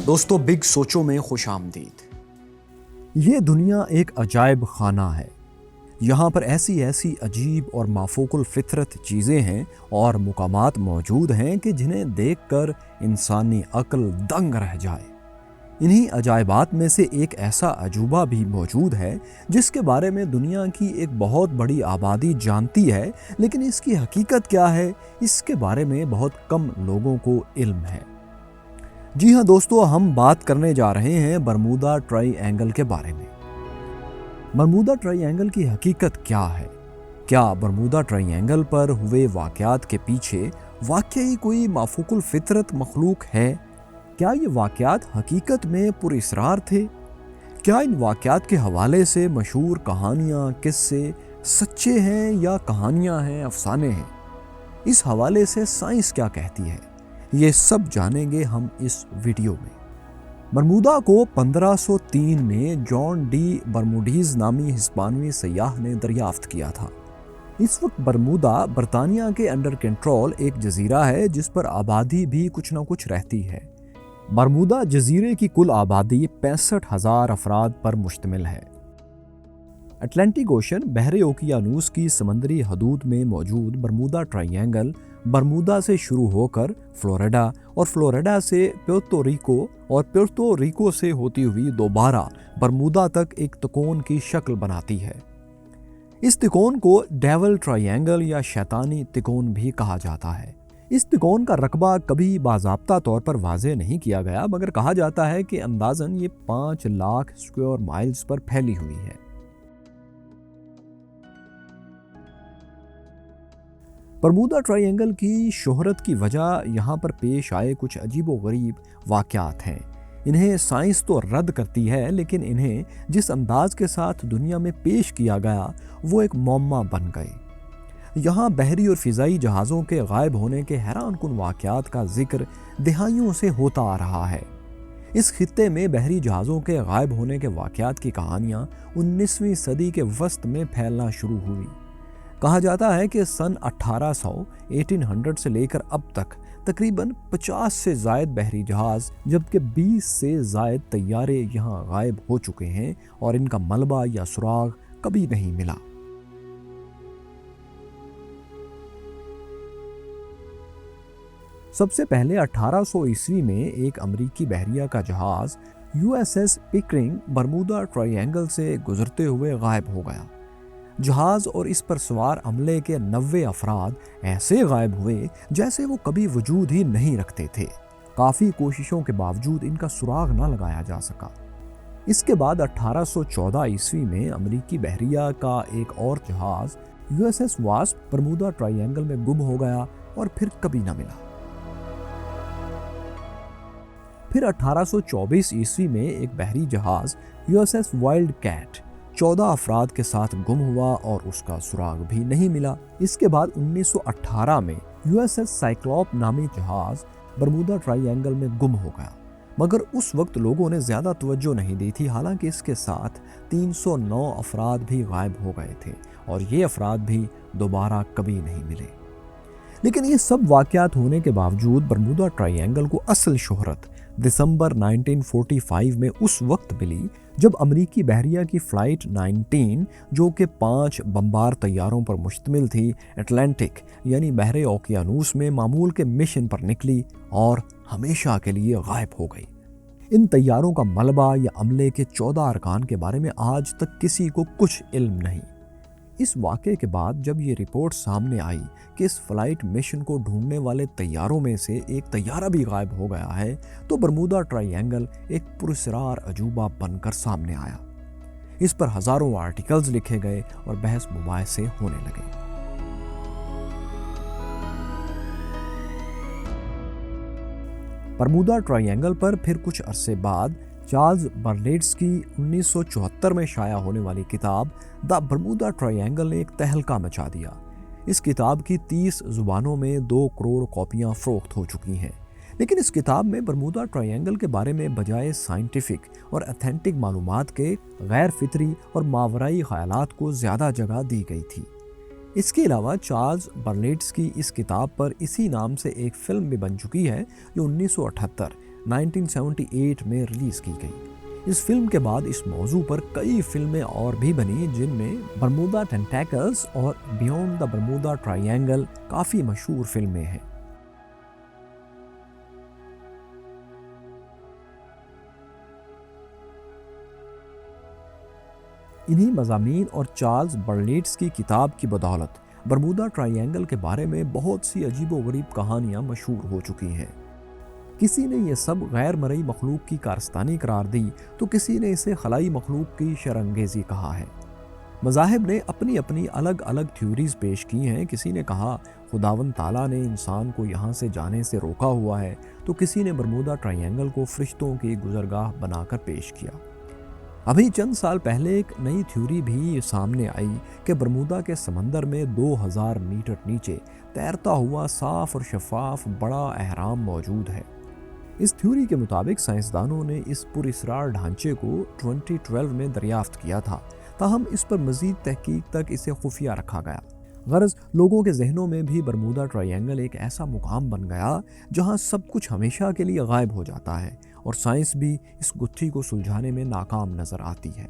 دوستو بگ سوچوں میں خوش آمدید۔ یہ دنیا ایک عجائب خانہ ہے۔ یہاں پر ایسی عجیب اور مافوق الفطرت چیزیں ہیں اور مقامات موجود ہیں کہ جنہیں دیکھ کر انسانی عقل دنگ رہ جائے۔ انہی عجائبات میں سے ایک ایسا عجوبہ بھی موجود ہے جس کے بارے میں دنیا کی ایک بہت بڑی آبادی جانتی ہے، لیکن اس کی حقیقت کیا ہے اس کے بارے میں بہت کم لوگوں کو علم ہے۔ جی ہاں دوستو، ہم بات کرنے جا رہے ہیں برمودا ٹرائی اینگل کے بارے میں۔ برمودا ٹرائی اینگل کی حقیقت کیا ہے؟ کیا برمودا ٹرائی اینگل پر ہوئے واقعات کے پیچھے واقعی کوئی مافوق الفطرت مخلوق ہے؟ کیا یہ واقعات حقیقت میں پر اسرار تھے؟ کیا ان واقعات کے حوالے سے مشہور کہانیاں، قصے سچے ہیں یا کہانیاں ہیں، افسانے ہیں؟ اس حوالے سے سائنس کیا کہتی ہے؟ یہ سب جانیں گے ہم اس ویڈیو میں۔ برمودا کو 1503 میں جان ڈی برموڈیز نامی ہسپانوی سیاح نے دریافت کیا تھا۔ اس وقت برمودا برطانیہ کے انڈر کنٹرول ایک جزیرہ ہے جس پر آبادی بھی کچھ نہ کچھ رہتی ہے۔ برمودا جزیرے کی کل آبادی 65,000 افراد پر مشتمل ہے۔ اٹلانٹک اوشن بحر اوقیانوس کی سمندری حدود میں موجود برمودا ٹرائی اینگل برمودا سے شروع ہو کر فلوریڈا اور فلوریڈا سے پیورتو ریکو اور پیورتو ریکو سے ہوتی ہوئی دوبارہ برمودا تک ایک تکون کی شکل بناتی ہے۔ اس تکون کو ڈیول ٹرائی اینگل یا شیطانی تکون بھی کہا جاتا ہے۔ اس تکون کا رقبہ کبھی باضابطہ طور پر واضح نہیں کیا گیا، مگر کہا جاتا ہے کہ اندازاً یہ 5 لاکھ اسکوائر مائلز پر پھیلی ہوئی ہے۔ برمودا ٹرائی اینگل کی شہرت کی وجہ یہاں پر پیش آئے کچھ عجیب و غریب واقعات ہیں۔ انہیں سائنس تو رد کرتی ہے، لیکن انہیں جس انداز کے ساتھ دنیا میں پیش کیا گیا وہ ایک معمہ بن گئے۔ یہاں بحری اور فضائی جہازوں کے غائب ہونے کے حیران کن واقعات کا ذکر دہائیوں سے ہوتا آ رہا ہے۔ اس خطے میں بحری جہازوں کے غائب ہونے کے واقعات کی کہانیاں 19ویں صدی کے وسط میں پھیلنا شروع ہوئی۔ کہا جاتا ہے کہ سن 1800 سے لے کر اب تک تقریباً 50 سے زائد بحری جہاز جبکہ 20 سے زائد طیارے یہاں غائب ہو چکے ہیں اور ان کا ملبہ یا سراغ کبھی نہیں ملا۔ سب سے پہلے 1800 عیسوی میں ایک امریکی بحریہ کا جہاز USS پکرنگ برمودا ٹرائی اینگل سے گزرتے ہوئے غائب ہو گیا۔ جہاز اور اس پر سوار عملے کے 90 افراد ایسے غائب ہوئے جیسے وہ کبھی وجود ہی نہیں رکھتے تھے۔ کافی کوششوں کے باوجود ان کا سراغ نہ لگایا جا سکا۔ اس کے بعد 1814 عیسوی میں امریکی بحریہ کا ایک اور جہاز USS واسپ برمودا ٹرائی اینگل میں گم ہو گیا اور پھر کبھی نہ ملا۔ پھر 1824 عیسوی میں ایک بحری جہاز USS وائلڈ کیٹ 14 افراد کے ساتھ گم ہوا اور اس کا سراغ بھی نہیں ملا۔ اس کے بعد 1918 میں USS سائیکلوپ نامی جہاز برمودا ٹرائی اینگل میں گم ہو گیا، مگر اس وقت لوگوں نے زیادہ توجہ نہیں دی تھی، حالانکہ اس کے ساتھ 309 افراد بھی غائب ہو گئے تھے اور یہ افراد بھی دوبارہ کبھی نہیں ملے۔ لیکن یہ سب واقعات ہونے کے باوجود برمودا ٹرائی اینگل کو اصل شہرت دسمبر 1945 میں اس وقت ملی جب امریکی بحریہ کی فلائٹ 19 جو کہ 5 بمبار طیاروں پر مشتمل تھی، اٹلانٹک یعنی بحر اوقیانوس میں معمول کے مشن پر نکلی اور ہمیشہ کے لیے غائب ہو گئی۔ ان طیاروں کا ملبہ یا عملے کے 14 ارکان کے بارے میں آج تک کسی کو کچھ علم نہیں۔ اس واقعے کے بعد جب یہ رپورٹ سامنے آئی کہ اس فلائٹ مشن کو ڈھونڈنے والے طیاروں میں سے ایک طیارہ بھی غائب ہو گیا ہے، تو برمودا ٹرائی اینگل ایک پراسرار عجوبہ بن کر سامنے آیا۔ اس پر ہزاروں آرٹیکلز لکھے گئے اور بحث مباحثے ہونے لگے۔ برمودا ٹرائی اینگل پر پھر کچھ عرصے بعد چارلز برلیٹس کی 1974 میں شائع ہونے والی کتاب دا برمودا ٹرائی اینگل نے ایک تہلکہ مچا دیا۔ اس کتاب کی 30 زبانوں میں 2 کروڑ کاپیاں فروخت ہو چکی ہیں، لیکن اس کتاب میں برمودا ٹرائی اینگل کے بارے میں بجائے سائنٹیفک اور ایتھنٹک معلومات کے غیر فطری اور ماورائی خیالات کو زیادہ جگہ دی گئی تھی۔ اس کے علاوہ چارلز برلیٹس کی اس کتاب پر اسی نام سے ایک فلم بھی بن چکی ہے جو 1978 1978 میں ریلیز کی گئی۔ اس فلم کے بعد اس موضوع پر کئی فلمیں اور بھی بنی، جن میں برمودا ٹینٹیکلز اور بیونڈ دا برمودا ٹرائینگل کافی مشہور فلمیں ہیں۔ انہی مضامین اور چارلز برلیٹس کی کتاب کی بدولت برمودا ٹرائینگل کے بارے میں بہت سی عجیب و غریب کہانیاں مشہور ہو چکی ہیں۔ کسی نے یہ سب غیر مرئی مخلوق کی کارستانی قرار دی تو کسی نے اسے خلائی مخلوق کی شرانگیزی کہا ہے۔ مذاہب نے اپنی اپنی الگ الگ تھیوریز پیش کی ہیں۔ کسی نے کہا خداوند تعالیٰ نے انسان کو یہاں سے جانے سے روکا ہوا ہے، تو کسی نے برمودا ٹرائینگل کو فرشتوں کی گزرگاہ بنا کر پیش کیا۔ ابھی چند سال پہلے ایک نئی تھیوری بھی سامنے آئی کہ برمودا کے سمندر میں 2000 میٹر نیچے تیرتا ہوا صاف اور شفاف بڑا اہرام موجود ہے۔ اس تھیوری کے مطابق سائنسدانوں نے اس پراسرار ڈھانچے کو 2012 میں دریافت کیا تھا، تاہم اس پر مزید تحقیق تک اسے خفیہ رکھا گیا۔ غرض لوگوں کے ذہنوں میں بھی برمودا ٹرائینگل ایک ایسا مقام بن گیا جہاں سب کچھ ہمیشہ کے لیے غائب ہو جاتا ہے، اور سائنس بھی اس گتھی کو سلجھانے میں ناکام نظر آتی ہے۔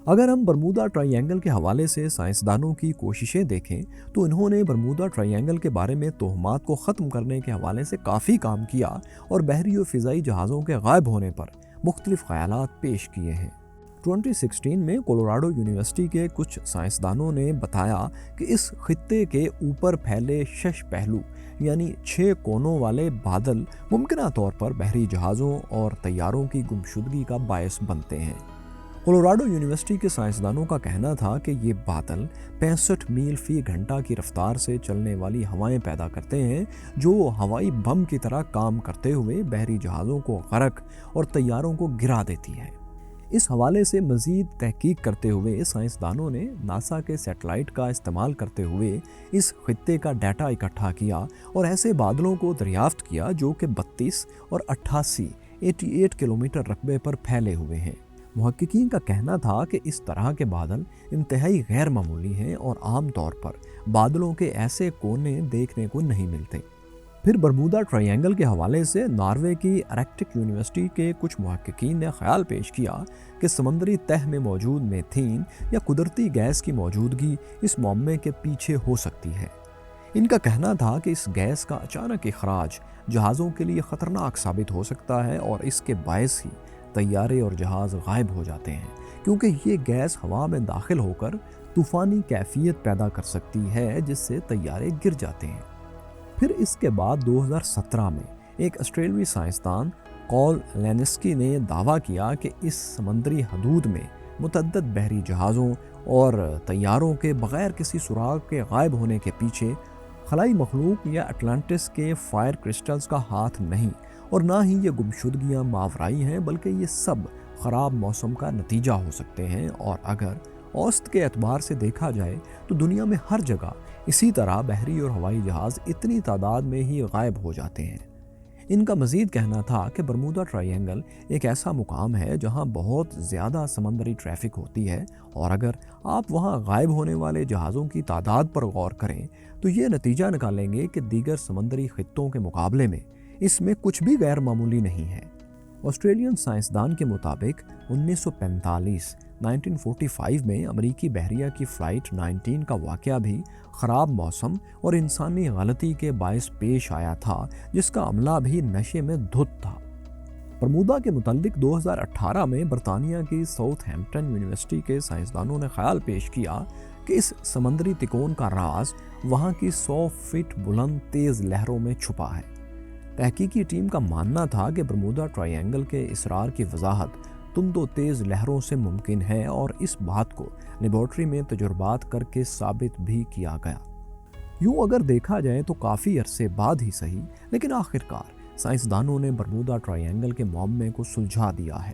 اگر ہم برمودا ٹرائینگل کے حوالے سے سائنسدانوں کی کوششیں دیکھیں تو انہوں نے برمودا ٹرائینگل کے بارے میں توہمات کو ختم کرنے کے حوالے سے کافی کام کیا اور بحری و فضائی جہازوں کے غائب ہونے پر مختلف خیالات پیش کیے ہیں۔ 2016 میں کولوراڈو یونیورسٹی کے کچھ سائنسدانوں نے بتایا کہ اس خطے کے اوپر پھیلے 6 پہلو یعنی 6 کونوں والے بادل ممکنہ طور پر بحری جہازوں اور طیاروں کی گمشدگی کا باعث بنتے ہیں۔ کولوراڈو یونیورسٹی کے سائنسدانوں کا کہنا تھا کہ یہ بادل 65 میل فی گھنٹہ کی رفتار سے چلنے والی ہوائیں پیدا کرتے ہیں، جو ہوائی بم کی طرح کام کرتے ہوئے بحری جہازوں کو غرق اور طیاروں کو گرا دیتی ہے۔ اس حوالے سے مزید تحقیق کرتے ہوئے سائنسدانوں نے ناسا کے سیٹلائٹ کا استعمال کرتے ہوئے اس خطے کا ڈیٹا اکٹھا کیا اور ایسے بادلوں کو دریافت کیا جو کہ 32 اور 88 کلومیٹر رقبے پر پھیلے ہوئے ہیں۔ محققین کا کہنا تھا کہ اس طرح کے بادل انتہائی غیر معمولی ہیں اور عام طور پر بادلوں کے ایسے کونے دیکھنے کو نہیں ملتے۔ پھر برمودا ٹرائینگل کے حوالے سے ناروے کی آرکٹک یونیورسٹی کے کچھ محققین نے خیال پیش کیا کہ سمندری تہہ میں موجود میتھین یا قدرتی گیس کی موجودگی اس معمے کے پیچھے ہو سکتی ہے۔ ان کا کہنا تھا کہ اس گیس کا اچانک اخراج جہازوں کے لیے خطرناک ثابت ہو سکتا ہے اور اس کے باعث ہی طیارے اور جہاز غائب ہو جاتے ہیں، کیونکہ یہ گیس ہوا میں داخل ہو کر طوفانی کیفیت پیدا کر سکتی ہے جس سے طیارے گر جاتے ہیں۔ پھر اس کے بعد 2017 میں ایک آسٹریلوی سائنسدان کول لینسکی نے دعویٰ کیا کہ اس سمندری حدود میں متعدد بحری جہازوں اور طیاروں کے بغیر کسی سراغ کے غائب ہونے کے پیچھے خلائی مخلوق یا اٹلانٹس کے فائر کرسٹلز کا ہاتھ نہیں، اور نہ ہی یہ گمشدگیاں ماورائی ہیں، بلکہ یہ سب خراب موسم کا نتیجہ ہو سکتے ہیں۔ اور اگر اوسط کے اعتبار سے دیکھا جائے تو دنیا میں ہر جگہ اسی طرح بحری اور ہوائی جہاز اتنی تعداد میں ہی غائب ہو جاتے ہیں۔ ان کا مزید کہنا تھا کہ برمودا ٹرائینگل ایک ایسا مقام ہے جہاں بہت زیادہ سمندری ٹریفک ہوتی ہے، اور اگر آپ وہاں غائب ہونے والے جہازوں کی تعداد پر غور کریں تو یہ نتیجہ نکالیں گے کہ دیگر سمندری خطوں کے مقابلے میں اس میں کچھ بھی غیر معمولی نہیں ہے۔ آسٹریلین سائنسدان کے مطابق 1945 میں امریکی بحریہ کی فلائٹ 19 کا واقعہ بھی خراب موسم اور انسانی غلطی کے باعث پیش آیا تھا، جس کا عملہ بھی نشے میں دھت تھا۔ برمودا کے متعلق 2018 میں برطانیہ کی ساؤتھ ہیمپٹن یونیورسٹی کے سائنسدانوں نے خیال پیش کیا کہ اس سمندری تکون کا راز وہاں کی 100 فٹ بلند تیز لہروں میں چھپا ہے۔ تحقیقی ٹیم کا ماننا تھا کہ برمودا ٹرائینگل کے اسرار کی وضاحت تند و تیز لہروں سے ممکن ہے، اور اس بات کو لیبارٹری میں تجربات کر کے ثابت بھی کیا گیا۔ یوں اگر دیکھا جائے تو کافی عرصے بعد ہی صحیح، لیکن آخرکار سائنسدانوں نے برمودا ٹرائینگل کے معمے کو سلجھا دیا ہے۔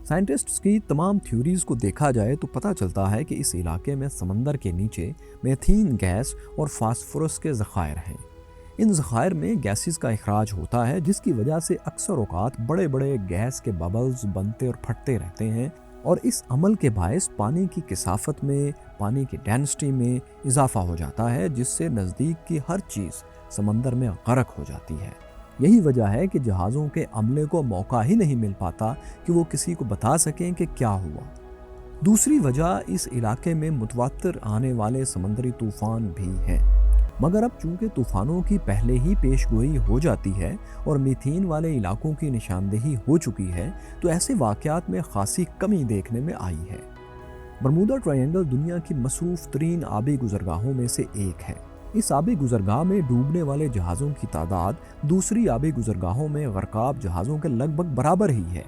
سائنٹسٹس کی تمام تھیوریز کو دیکھا جائے تو پتہ چلتا ہے کہ اس علاقے میں سمندر کے نیچے میتھین گیس اور فاسفورس کے ذخائر ہیں۔ ان ذخائر میں گیسز کا اخراج ہوتا ہے، جس کی وجہ سے اکثر اوقات بڑے بڑے گیس کے ببلز بنتے اور پھٹتے رہتے ہیں، اور اس عمل کے باعث پانی کی کثافت میں، پانی کی ڈینسٹی میں اضافہ ہو جاتا ہے، جس سے نزدیک کی ہر چیز سمندر میں غرق ہو جاتی ہے۔ یہی وجہ ہے کہ جہازوں کے عملے کو موقع ہی نہیں مل پاتا کہ وہ کسی کو بتا سکیں کہ کیا ہوا۔ دوسری وجہ اس علاقے میں متواتر آنے والے سمندری طوفان بھی ہیں، مگر اب چونکہ طوفانوں کی پہلے ہی پیش گوئی ہو جاتی ہے اور میتھین والے علاقوں کی نشاندہی ہو چکی ہے، تو ایسے واقعات میں خاصی کمی دیکھنے میں آئی ہے۔ برمودا ٹرائینگل دنیا کی مصروف ترین آبی گزرگاہوں میں سے ایک ہے۔ اس آبی گزرگاہ میں ڈوبنے والے جہازوں کی تعداد دوسری آبی گزرگاہوں میں غرقاب جہازوں کے لگ بھگ برابر ہی ہے۔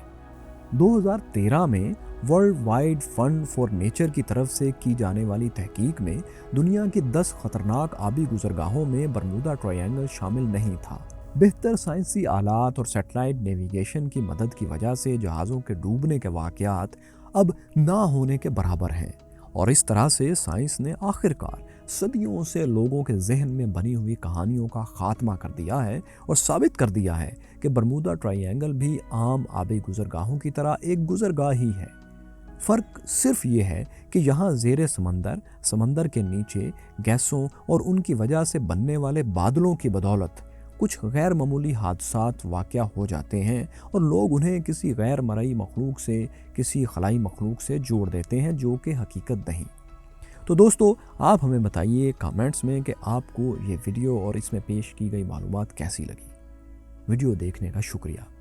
2013 میں World Wide Fund for Nature کی طرف سے کی جانے والی تحقیق میں دنیا کی 10 خطرناک آبی گزرگاہوں میں برمودا ٹرائینگل شامل نہیں تھا۔ بہتر سائنسی آلات اور سیٹلائٹ نیویگیشن کی مدد کی وجہ سے جہازوں کے ڈوبنے کے واقعات اب نہ ہونے کے برابر ہیں، اور اس طرح سے سائنس نے آخرکار صدیوں سے لوگوں کے ذہن میں بنی ہوئی کہانیوں کا خاتمہ کر دیا ہے اور ثابت کر دیا ہے کہ برمودا ٹرائینگل بھی عام آبی گزرگاہوں کی طرح ایک گزرگاہ ہی ہے۔ فرق صرف یہ ہے کہ یہاں زیر سمندر، سمندر کے نیچے گیسوں اور ان کی وجہ سے بننے والے بادلوں کی بدولت کچھ غیر معمولی حادثات واقع ہو جاتے ہیں اور لوگ انہیں کسی غیر مرئی مخلوق سے، کسی خلائی مخلوق سے جوڑ دیتے ہیں جو کہ حقیقت نہیں۔ تو دوستو، آپ ہمیں بتائیے کامنٹس میں کہ آپ کو یہ ویڈیو اور اس میں پیش کی گئی معلومات کیسی لگی۔ ویڈیو دیکھنے کا شکریہ۔